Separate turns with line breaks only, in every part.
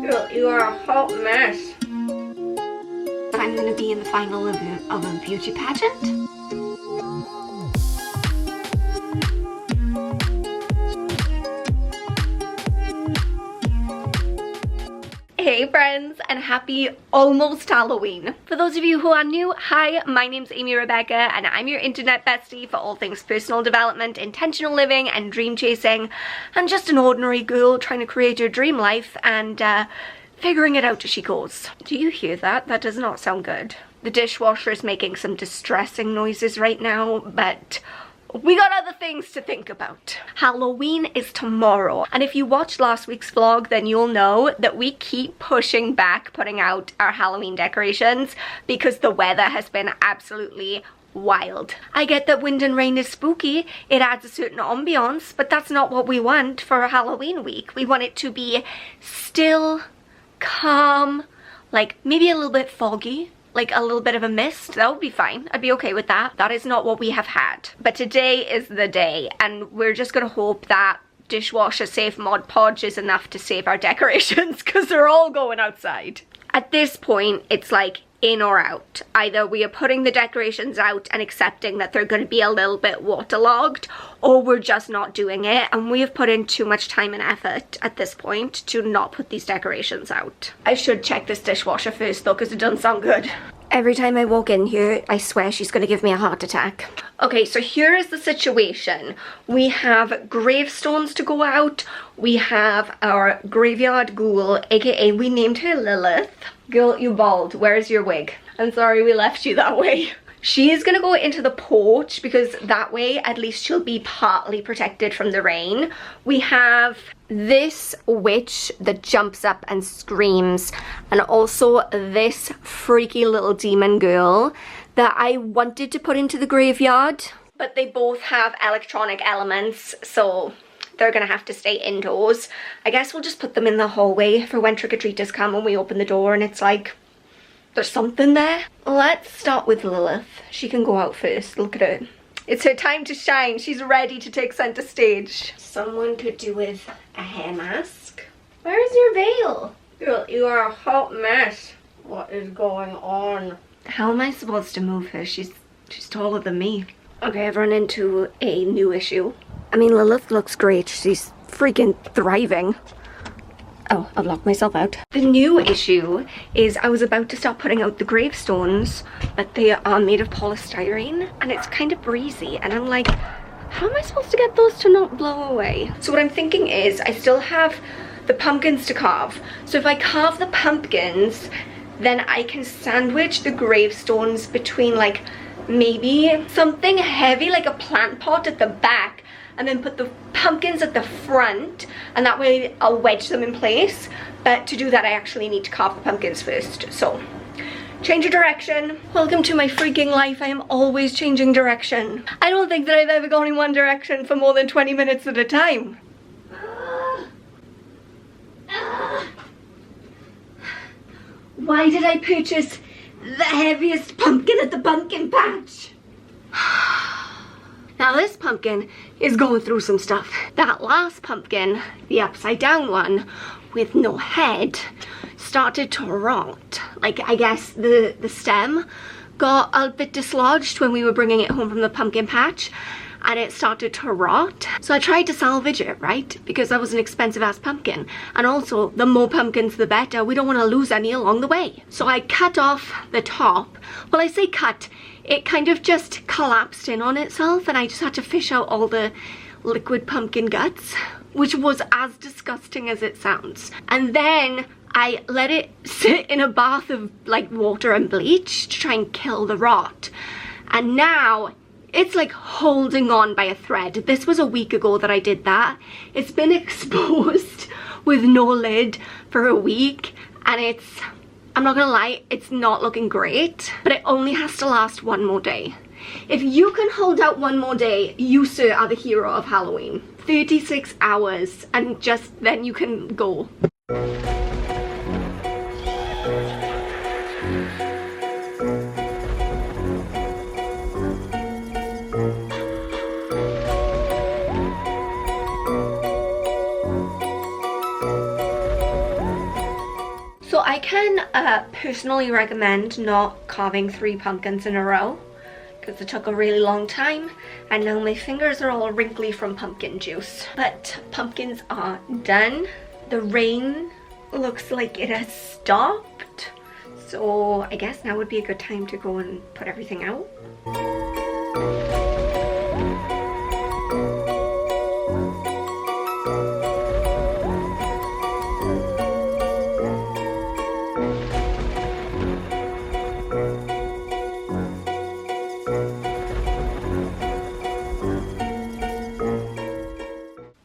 Girl, you are a hot mess.
But I'm gonna be in the final of a beauty pageant. Hey friends, and happy almost Halloween. For those of you who are new, hi, my name's Amy Rebecca and I'm your internet bestie for all things personal development, intentional living and dream chasing, and just an ordinary girl trying to create her dream life and figuring it out as she goes. Do you hear that? That does not sound good. The dishwasher is making some distressing noises right now, but we got other things to think about. Halloween is tomorrow, and if you watched last week's vlog, then you'll know that we keep pushing back putting out our Halloween decorations because the weather has been absolutely wild. I get that wind and rain is spooky, it adds a certain ambiance, but that's not what we want for a Halloween week. We want it to be still, calm, like maybe a little bit foggy, like a little bit of a mist. That would be fine. I'd be okay with that. That is not what we have had. But today is the day, and we're just gonna hope that dishwasher safe Mod Podge is enough to save our decorations because they're all going outside. At this point, it's like in or out. Either we are putting the decorations out and accepting that they're going to be a little bit waterlogged, or we're just not doing it, and we have put in too much time and effort at this point to not put these decorations out. I should check this dishwasher first though, because it doesn't sound good. Every time I walk in here, I swear she's going to give me a heart attack. Okay, so here is the situation. We have gravestones to go out. We have our graveyard ghoul, aka we named her Lilith. Girl, you bald. Where's your wig? I'm sorry we left you that way. She is gonna go into the porch because that way at least she'll be partly protected from the rain. We have this witch that jumps up and screams, and also this freaky little demon girl that I wanted to put into the graveyard, but they both have electronic elements, so they're gonna have to stay indoors. I guess we'll just put them in the hallway for when trick-or-treaters come and we open the door and it's like there's something there. Let's start with Lilith. She can go out first. Look at her. It's her time to shine. She's ready to take center stage. Someone could do with a hair mask. Where's your veil?
Girl, you are a hot mess. What is going on?
How am I supposed to move her? She's taller than me. Okay, I've run into a new issue. I mean, Lilith looks great. She's freaking thriving. Oh, I've locked myself out. The new issue is I was about to start putting out the gravestones, but they are made of polystyrene and it's kind of breezy. And I'm like, how am I supposed to get those to not blow away? So what I'm thinking is I still have the pumpkins to carve. So if I carve the pumpkins, then I can sandwich the gravestones between like maybe something heavy like a plant pot at the back, and then put the pumpkins at the front, and that way I'll wedge them in place. But to do that I actually need to carve the pumpkins first. So change of direction. Welcome to my freaking life. I am always changing direction. I don't think that I've ever gone in one direction for more than 20 minutes at a time. Why did I purchase the heaviest pumpkin at the pumpkin patch? Now this pumpkin is going through some stuff. That last pumpkin, the upside down one with no head, started to rot. Like, I guess the stem got a bit dislodged when we were bringing it home from the pumpkin patch, and it started to rot. So I tried to salvage it, right? Because that was an expensive ass pumpkin. And also, the more pumpkins the better. We don't want to lose any along the way. So I cut off the top. Well, I say cut. It kind of just collapsed in on itself, and I just had to fish out all the liquid pumpkin guts, which was as disgusting as it sounds. And then I let it sit in a bath of like water and bleach to try and kill the rot. And now it's like holding on by a thread. This was a week ago that I did that. It's been exposed with no lid for a week, and it's, I'm not gonna lie, it's not looking great, but it only has to last one more day. If you can hold out one more day, you, sir, are the hero of Halloween. 36 hours, and just then you can go. So I can personally recommend not carving 3 pumpkins in a row, because it took a really long time and now my fingers are all wrinkly from pumpkin juice. But pumpkins are done. The rain looks like it has stopped, so I guess now would be a good time to go and put everything out.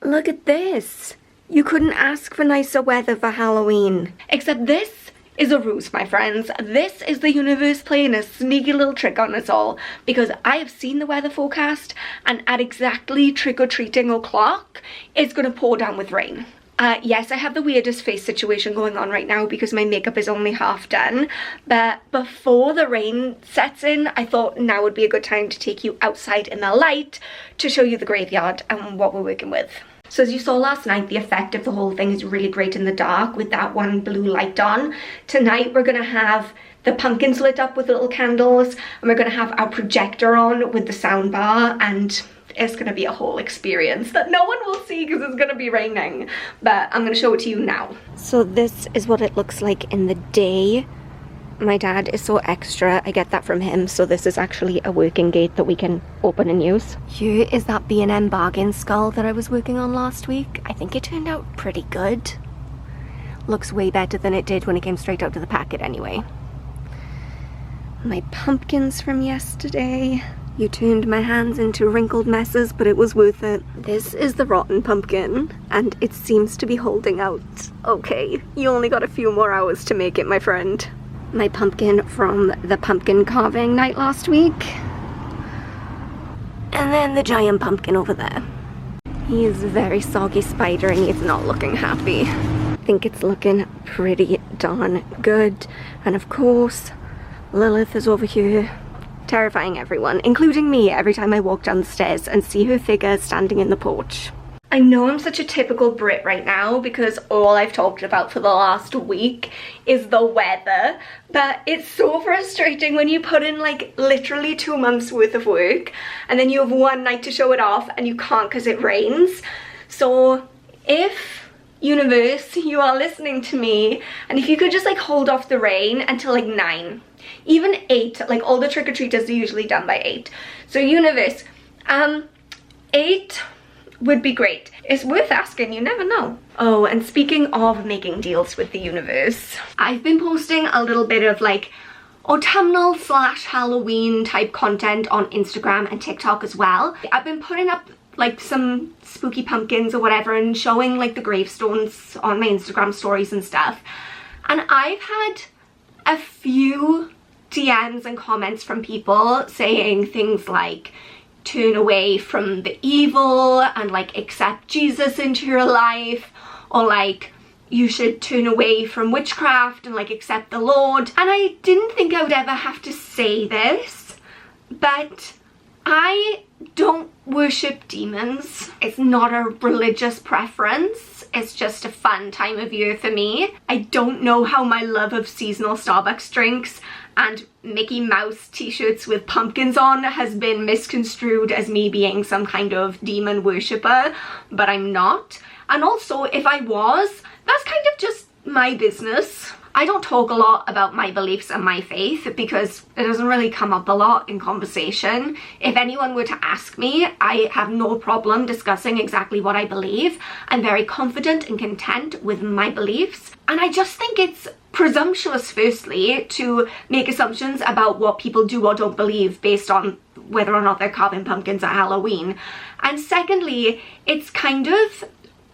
Look at this! You couldn't ask for nicer weather for Halloween. Except this is a ruse, my friends. This is the universe playing a sneaky little trick on us all, because I have seen the weather forecast and at exactly trick-or-treating o'clock, it's gonna pour down with rain. Yes, I have the weirdest face situation going on right now because my makeup is only half done, but before the rain sets in, I thought now would be a good time to take you outside in the light to show you the graveyard and what we're working with. So as you saw last night, the effect of the whole thing is really great in the dark with that one blue light on. Tonight we're gonna have the pumpkins lit up with little candles, and we're gonna have our projector on with the sound bar, and it's gonna be a whole experience that no one will see because it's gonna be raining, but I'm gonna show it to you now. So this is what it looks like in the day. My dad is so extra, I get that from him, so this is actually a working gate that we can open and use. Here is that B&M bargain skull that I was working on last week. I think it turned out pretty good. Looks way better than it did when it came straight out of the packet anyway. My pumpkins from yesterday. You turned my hands into wrinkled messes, but it was worth it. This is the rotten pumpkin, and it seems to be holding out. Okay, you only got a few more hours to make it, my friend. My pumpkin from the pumpkin carving night last week. And then the giant pumpkin over there. He is a very soggy spider and he's not looking happy. I think it's looking pretty darn good. And of course, Lilith is over here, terrifying everyone, including me, every time I walk down the stairs and see her figure standing in the porch. I know I'm such a typical Brit right now because all I've talked about for the last week is the weather, but it's so frustrating when you put in like literally 2 months worth of work and then you have one night to show it off and you can't because it rains. So if universe, you are listening to me, and if you could just like hold off the rain until like 9, even 8, like all the trick-or-treaters are usually done by 8. So universe, 8 would be great. It's worth asking, you never know. Oh, and speaking of making deals with the universe, I've been posting a little bit of like autumnal / Halloween type content on Instagram and TikTok as well. I've been putting up like some spooky pumpkins or whatever and showing like the gravestones on my Instagram stories and stuff. And I've had a few DMs and comments from people saying things like, turn away from the evil and like accept Jesus into your life, or like you should turn away from witchcraft and like accept the Lord. And I didn't think I would ever have to say this, but I don't worship demons. It's not a religious preference. It's just a fun time of year for me. I don't know how my love of seasonal Starbucks drinks and Mickey Mouse t-shirts with pumpkins on has been misconstrued as me being some kind of demon worshipper, but I'm not. And also, if I was, that's kind of just my business. I don't talk a lot about my beliefs and my faith because it doesn't really come up a lot in conversation. If anyone were to ask me, I have no problem discussing exactly what I believe. I'm very confident and content with my beliefs. And I just think it's presumptuous, firstly, to make assumptions about what people do or don't believe based on whether or not they're carving pumpkins at Halloween. And secondly, it's kind of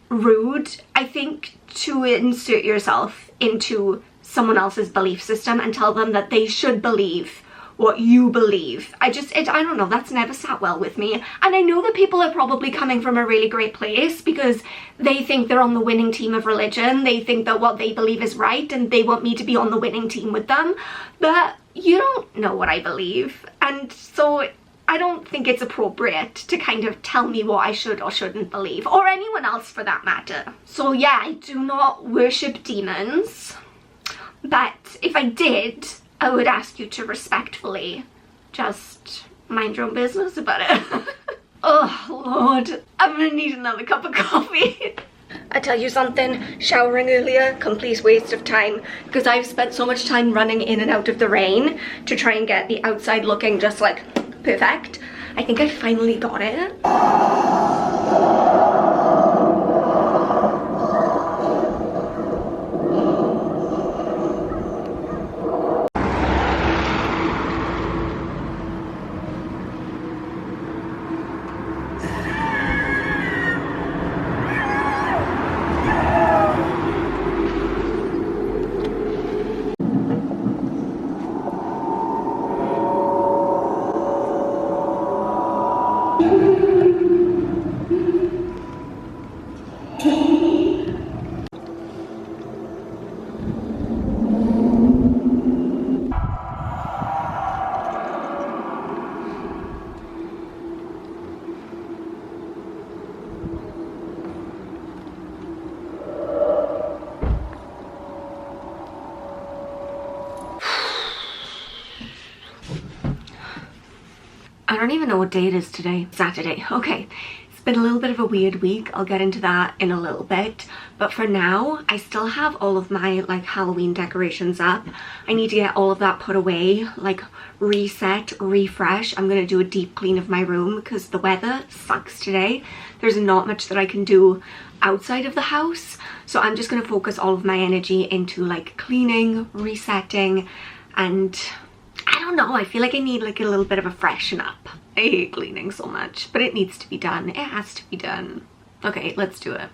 rude, I think, to insert yourself into someone else's belief system and tell them that they should believe what you believe. I don't know, that's never sat well with me. And I know that people are probably coming from a really great place because they think they're on the winning team of religion. They think that what they believe is right and they want me to be on the winning team with them. But you don't know what I believe. And so I don't think it's appropriate to kind of tell me what I should or shouldn't believe, or anyone else for that matter. So yeah, I do not worship demons. But if I did, I would ask you to respectfully just mind your own business about it. Oh Lord, I'm gonna need another cup of coffee. I tell you something, showering earlier, complete waste of time, because I've spent so much time running in and out of the rain to try and get the outside looking just like perfect. I think I finally got it. I don't even know what day it is today. Saturday. Okay. It's been a little bit of a weird week. I'll get into that in a little bit. But for now, I still have all of my like Halloween decorations up. I need to get all of that put away, like reset, refresh. I'm going to do a deep clean of my room because the weather sucks today. There's not much that I can do outside of the house. So I'm just going to focus all of my energy into like cleaning, resetting, and I don't know, I feel like I need like a little bit of a freshen up. I hate cleaning so much, but it needs to be done. It has to be done. Okay, let's do it.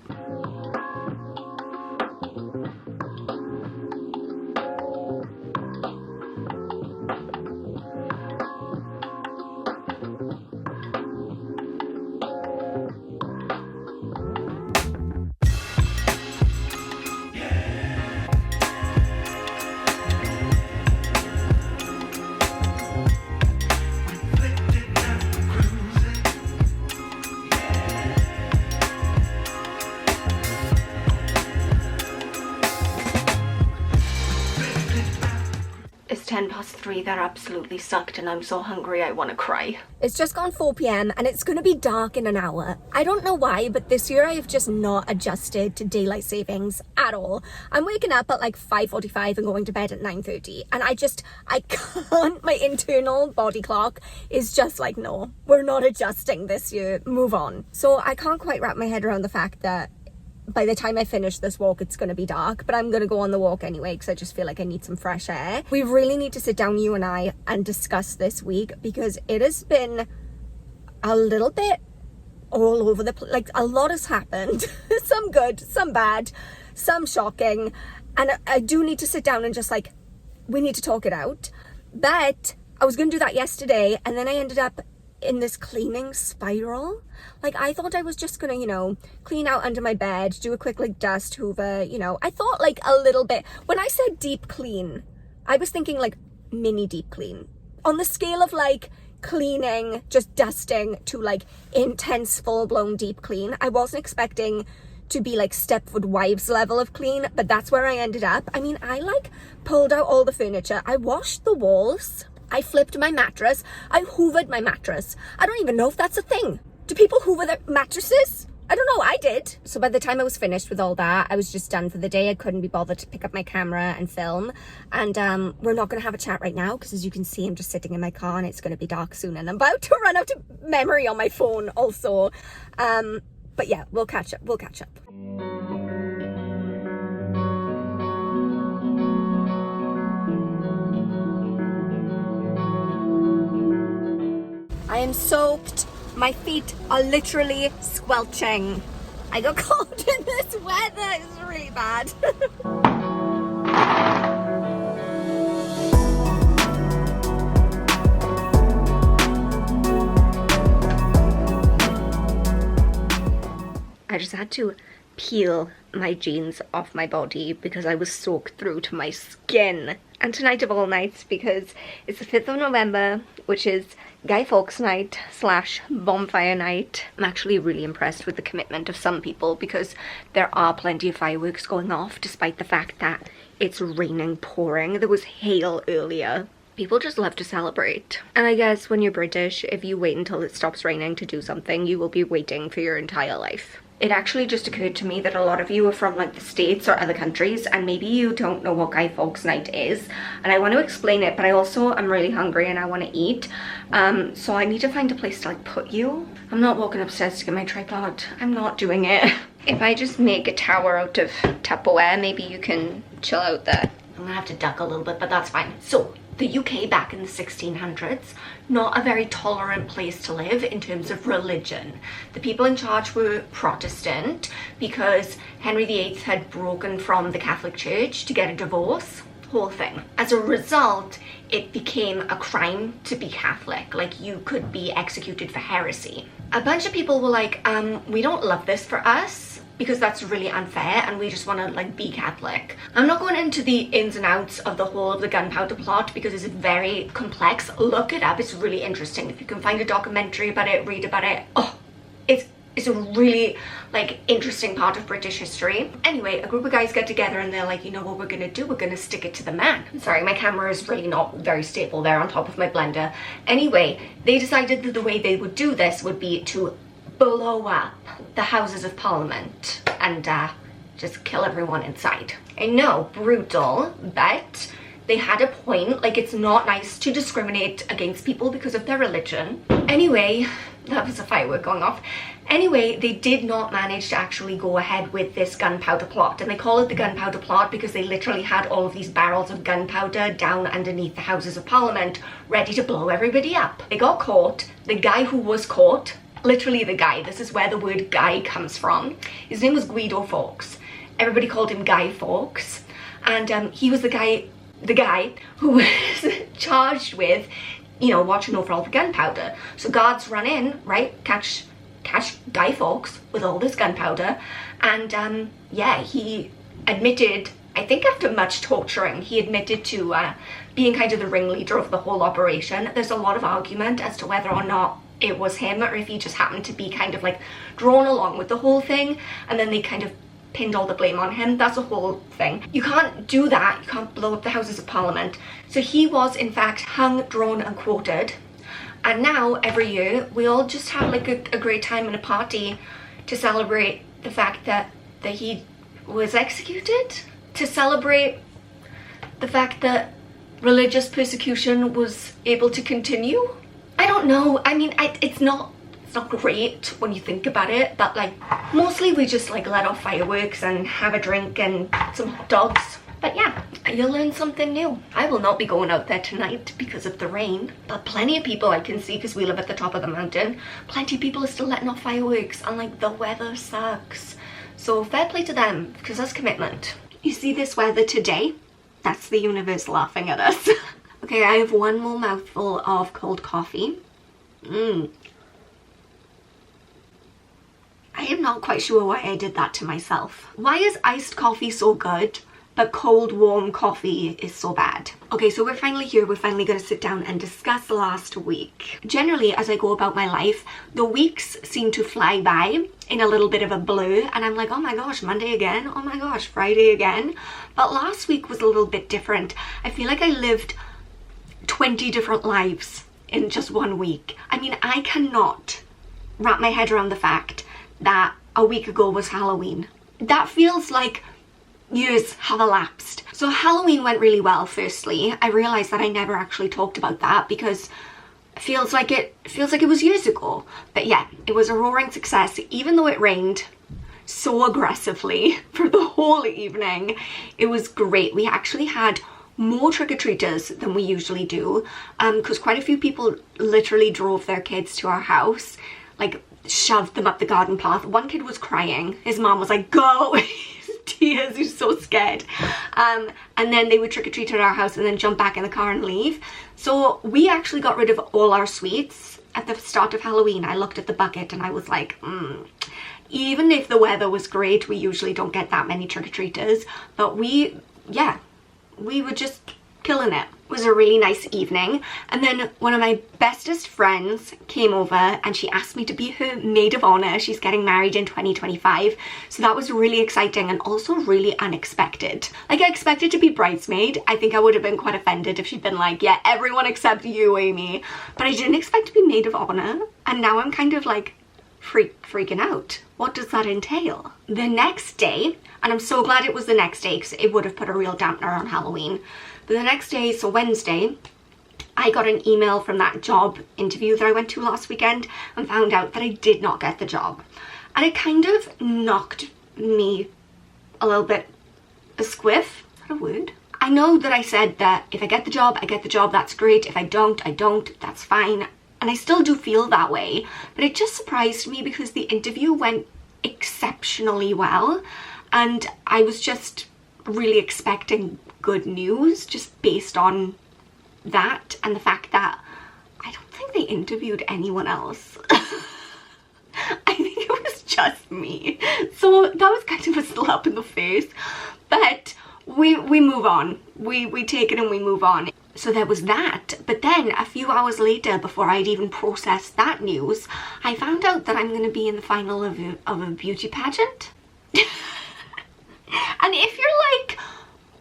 It's 3:10. That absolutely sucked and I'm so hungry I want to cry. It's just gone 4 p.m. and it's going to be dark in an hour. I don't know why, but this year I have just not adjusted to daylight savings at all. I'm waking up at like 5:45 and going to bed at 9:30 and I can't, my internal body clock is just like, no, we're not adjusting this year, move on. So I can't quite wrap my head around the fact that by the time I finish this walk, it's going to be dark, but I'm going to go on the walk anyway because I just feel like I need some fresh air. We really need to sit down, you and I, and discuss this week because it has been a little bit all over the place. Like, a lot has happened. Some good, some bad, some shocking. And I do need to sit down and just like, we need to talk it out. But I was going to do that yesterday and then I ended up in this cleaning spiral. Like, I thought I was just gonna, you know, clean out under my bed, do a quick like dust hoover, you know. I thought like a little bit, when I said deep clean, I was thinking like mini deep clean. On the scale of like cleaning, just dusting, to like intense full-blown deep clean. I wasn't expecting to be like Stepford Wives level of clean, but that's where I ended up. I mean, I like pulled out all the furniture, I washed the walls, I flipped my mattress, I hoovered my mattress. I don't even know if that's a thing. Do people hoover their mattresses? I don't know, I did. So by the time I was finished with all that, I was just done for the day. I couldn't be bothered to pick up my camera and film. And we're not going to have a chat right now because, as you can see, I'm just sitting in my car and it's going to be dark soon and I'm about to run out of memory on my phone also. But yeah, we'll catch up. I am soaked. My feet are literally squelching. I got caught in this weather. It's really bad. I just had to peel my jeans off my body because I was soaked through to my skin. And tonight of all nights, because it's the 5th of November, which is Guy Fawkes night / bonfire night. I'm actually really impressed with the commitment of some people because there are plenty of fireworks going off despite the fact that it's raining, pouring. There was hail earlier. People just love to celebrate. And I guess when you're British, if you wait until it stops raining to do something, you will be waiting for your entire life. It actually just occurred to me that a lot of you are from like the States or other countries, and maybe you don't know what Guy Fawkes night is, and I want to explain it, but I also am really hungry and I want to eat, so I need to find a place to like put you. I'm not walking upstairs to get my tripod. I'm not doing it. If I just make a tower out of Tupperware, maybe you can chill out there. I'm gonna have to duck a little bit, but that's fine. So the UK back in the 1600s, not a very tolerant place to live in terms of religion. The people in charge were Protestant because Henry VIII had broken from the Catholic Church to get a divorce, whole thing. As a result, it became a crime to be Catholic, like you could be executed for heresy. A bunch of people were like, we don't love this for us, because that's really unfair and we just want to like be Catholic. I'm not going into the ins and outs of the whole of the gunpowder plot because it's very complex. Look it up, it's really interesting. If you can find a documentary about it, read about it. Oh, it's a really like interesting part of British history. Anyway, a group of guys get together and they're like, you know what we're gonna do? We're gonna stick it to the man. Sorry, my camera is really not very stable there on top of my blender. Anyway, they decided that the way they would do this would be to blow up the Houses of Parliament and just kill everyone inside. I know, brutal, but they had a point. Like, it's not nice to discriminate against people because of their religion. Anyway, that was a firework going off. Anyway, they did not manage to actually go ahead with this gunpowder plot, and they call it the gunpowder plot because they literally had all of these barrels of gunpowder down underneath the Houses of Parliament ready to blow everybody up. They got caught. The guy who was caught, literally the guy, this is where the word guy comes from, his name was Guy Fawkes. Everybody called him Guy Fawkes, and he was the guy who was charged with, you know, watching over all the gunpowder. So guards run in, right, catch Guy Fawkes with all this gunpowder, and yeah, he admitted, I think after much torturing, he admitted to being kind of the ringleader of the whole operation. There's a lot of argument as to whether or not it was him or if he just happened to be kind of like drawn along with the whole thing, and then they kind of pinned all the blame on him. That's a whole thing. You can't do that. You can't blow up the Houses of Parliament. So he was in fact hung, drawn and quartered. And now every year we all just have like a great time and a party to celebrate the fact that he was executed, to celebrate the fact that religious persecution was able to continue. I don't know. I mean, it's not great when you think about it, but like mostly we just like let off fireworks and have a drink and some hot dogs. But yeah, you'll learn something new. I will not be going out there tonight because of the rain, but plenty of people I can see, because we live at the top of the mountain, plenty of people are still letting off fireworks, and like the weather sucks. So fair play to them, because that's commitment. You see this weather today? That's the universe laughing at us. Okay, I have one more mouthful of cold coffee. I am not quite sure why I did that to myself. Why is iced coffee so good, but cold, warm coffee is so bad? Okay, so we're finally here. We're finally going to sit down and discuss last week. Generally, as I go about my life, the weeks seem to fly by in a little bit of a blur, and I'm like, oh my gosh, Monday again? Oh my gosh, Friday again? But last week was a little bit different. I feel like I lived 20 different lives in just 1 week. I mean, I cannot wrap my head around the fact that a week ago was Halloween. That feels like years have elapsed. So Halloween went really well. Firstly, I realized that I never actually talked about that because it feels like it was years ago. But yeah, it was a roaring success, even though it rained so aggressively for the whole evening. It was great. We actually had more trick-or-treaters than we usually do, because quite a few people literally drove their kids to our house, like shoved them up the garden path. One kid was crying. His mom was like, go! Tears, he's so scared. And then they would trick-or-treat at our house and then jump back in the car and leave. So we actually got rid of all our sweets at the start of Halloween. I looked at the bucket and I was like, Even if the weather was great, we usually don't get that many trick-or-treaters, but we were just killing it. It was a really nice evening, and then one of my bestest friends came over and she asked me to be her maid of honor. She's getting married in 2025, so that was really exciting and also really unexpected. Like, I expected to be bridesmaid. I think I would have been quite offended if she'd been like, yeah, everyone except you, Amy, but I didn't expect to be maid of honor, and now I'm kind of like freaking out. What does that entail? The next day, and I'm so glad it was the next day because it would have put a real dampener on Halloween. But the next day, so Wednesday, I got an email from that job interview that I went to last weekend and found out that I did not get the job. And it kind of knocked me a little bit asquiff. Is that a word? I know that I said that if I get the job, I get the job, that's great. If I don't, that's fine. And I still do feel that way. But it just surprised me because the interview went exceptionally well. And I was just really expecting good news just based on that and the fact that I don't think they interviewed anyone else. I think it was just me. So that was kind of a slap in the face, but we move on. We take it and we move on. So there was that, but then a few hours later, before I'd even processed that news, I found out that I'm going to be in the final of a beauty pageant. And if you're like,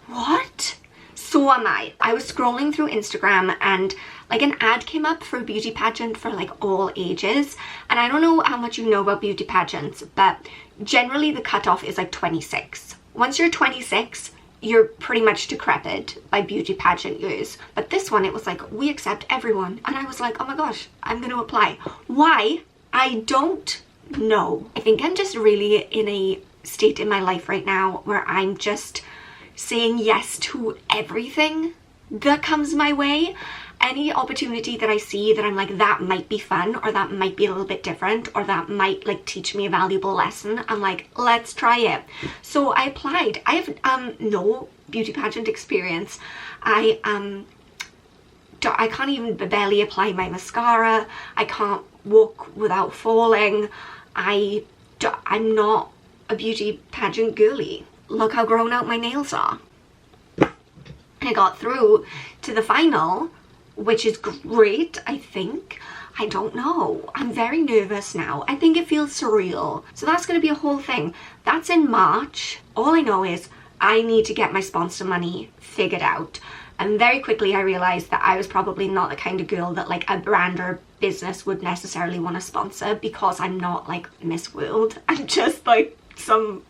what? So am I. I was scrolling through Instagram and like an ad came up for a beauty pageant for like all ages. And I don't know how much you know about beauty pageants, but generally the cutoff is like 26. Once you're 26, you're pretty much decrepit by beauty pageant years. But this one, it was like, we accept everyone. And I was like, oh my gosh, I'm going to apply. Why? I don't know. I think I'm just really in a state in my life right now where I'm just saying yes to everything that comes my way. Any opportunity that I see that I'm like, that might be fun, or that might be a little bit different, or that might like teach me a valuable lesson, I'm like, let's try it. So I applied. I have no beauty pageant experience. I can't even barely apply my mascara. I can't walk without falling. I'm not a beauty pageant girly. Look how grown out my nails are. I got through to the final, which is great, I think. I don't know. I'm very nervous now. I think it feels surreal. So that's going to be a whole thing. That's in March. All I know is I need to get my sponsor money figured out. And very quickly I realized that I was probably not the kind of girl that like a brand or business would necessarily want to sponsor, because I'm not like Miss World. I'm just like some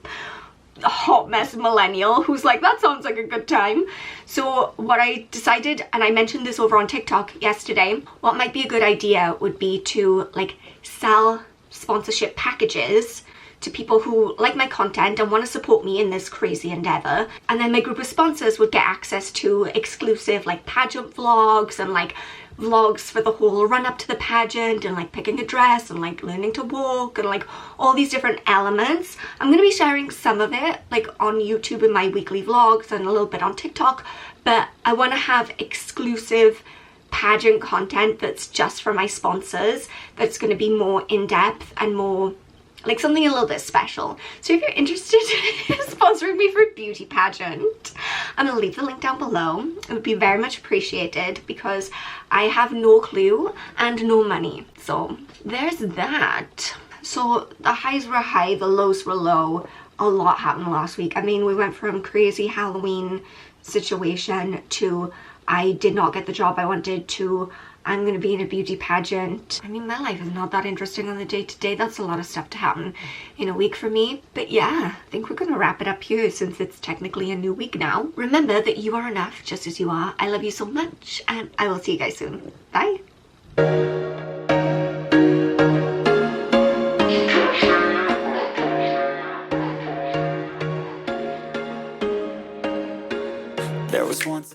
hot mess millennial who's like, that sounds like a good time. So what I decided, and I mentioned this over on TikTok yesterday, what might be a good idea would be to like sell sponsorship packages to people who like my content and want to support me in this crazy endeavor. And then my group of sponsors would get access to exclusive like pageant vlogs and like vlogs for the whole run up to the pageant, and like picking a dress and like learning to walk and like all these different elements. I'm going to be sharing some of it like on YouTube in my weekly vlogs and a little bit on TikTok, but I want to have exclusive pageant content that's just for my sponsors, that's going to be more in-depth and more like something a little bit special. So if you're interested in sponsoring me for a beauty pageant, I'm gonna leave the link down below. It would be very much appreciated because I have no clue and no money. So there's that. So the highs were high, the lows were low. A lot happened last week. I mean, we went from crazy Halloween situation to I did not get the job I wanted to I'm going to be in a beauty pageant. I mean, my life is not that interesting on the day-to-day. That's a lot of stuff to happen in a week for me. But yeah, I think we're going to wrap it up here since it's technically a new week now. Remember that you are enough just as you are. I love you so much, and I will see you guys soon. Bye.
There was once